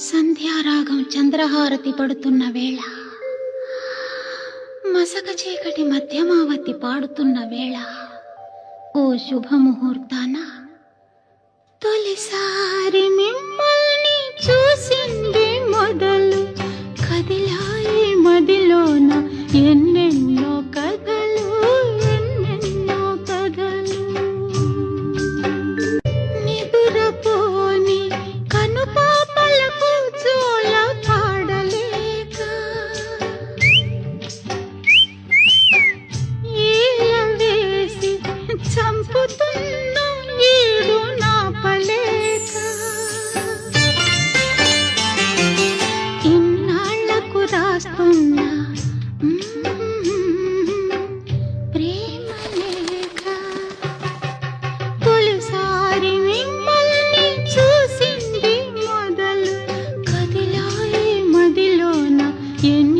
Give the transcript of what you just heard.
సంధ్యారాగం చంద్రహారతి పడుతున్న వేళ, మసక చీకటి మధ్యమావతి పాడుతున్న వేళ, ఓ శుభముహూర్తాన తొలిసారి మిమ్మల్ని చూసింది మొదలు, కదిలాయి మదిలోన ఎన్నెన్నో కథలు, ఎన్నెన్నో కథలు. నిదురపోని కనుపాపలకు జోల పాడలేక, ఈల వేసి చంపుతున్న ఈడు నాపలేక, ఇన్నాళ్లకు రాస్తున్న ప్రేమ లేఖ. తొలిసారి మిమ్మల్ని చూసింది మొదలు, కదిలాయి మదిలోన ఎన్ని